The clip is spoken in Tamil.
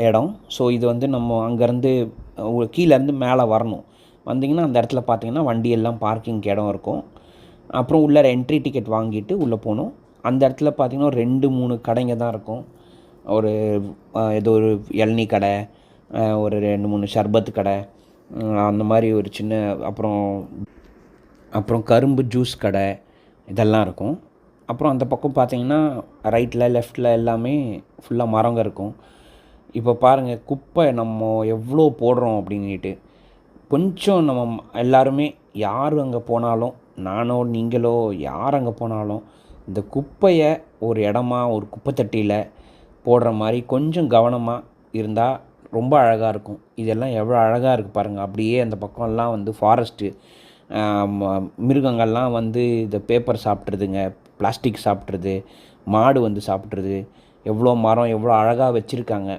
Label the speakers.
Speaker 1: இடம். ஸோ இது வந்து நம்ம அங்கேருந்து கீழேருந்து மேலே வரணும். வந்தீங்கன்னா அந்த இடத்துல பார்த்தீங்கன்னா வண்டியெல்லாம் பார்க்கிங்க்கு இடம் இருக்கும். அப்புறம் உள்ளார என்ட்ரி டிக்கெட் வாங்கிட்டு உள்ளே போகணும். அந்த இடத்துல பார்த்தீங்கன்னா ஒரு 2, 3 கடைங்க தான் இருக்கும். ஒரு ஏதோ ஒரு இளநீ கடை, ஒரு 2, 3 ஷர்பத்து கடை, அந்த மாதிரி ஒரு சின்ன அப்புறம் கரும்பு ஜூஸ் கடை இதெல்லாம் இருக்கும். அப்புறம் அந்த பக்கம் பார்த்தீங்கன்னா ரைட்டில் லெஃப்ட்டில் எல்லாமே ஃபுல்லாக மரங்க இருக்கும். இப்போ பாருங்கள் குப்பை நம்ம எவ்வளோ போடுறோம் அப்படின்ட்டு. கொஞ்சம் நம்ம எல்லாருமே யார் அங்கே போனாலும், நானோ நீங்களோ யார் அங்கே போனாலும் இந்த குப்பையை ஒரு இடமா ஒரு குப்பை தொட்டியில் போடுற மாதிரி கொஞ்சம் கவனமாக இருந்தால் ரொம்ப அழகாக இருக்கும். இதெல்லாம் எவ்வளோ அழகாக இருக்குது பாருங்கள். அப்படியே அந்த பக்கம்லாம் வந்து ஃபாரஸ்ட்டு, மிருகங்கள்லாம் வந்து இந்த பேப்பர் சாப்பிட்ருதுங்க, பிளாஸ்டிக் சாப்பிட்ருது, மாடு வந்து சாப்பிட்ருது. எவ்வளோ மரம் எவ்வளோ அழகாக வச்சுருக்காங்க.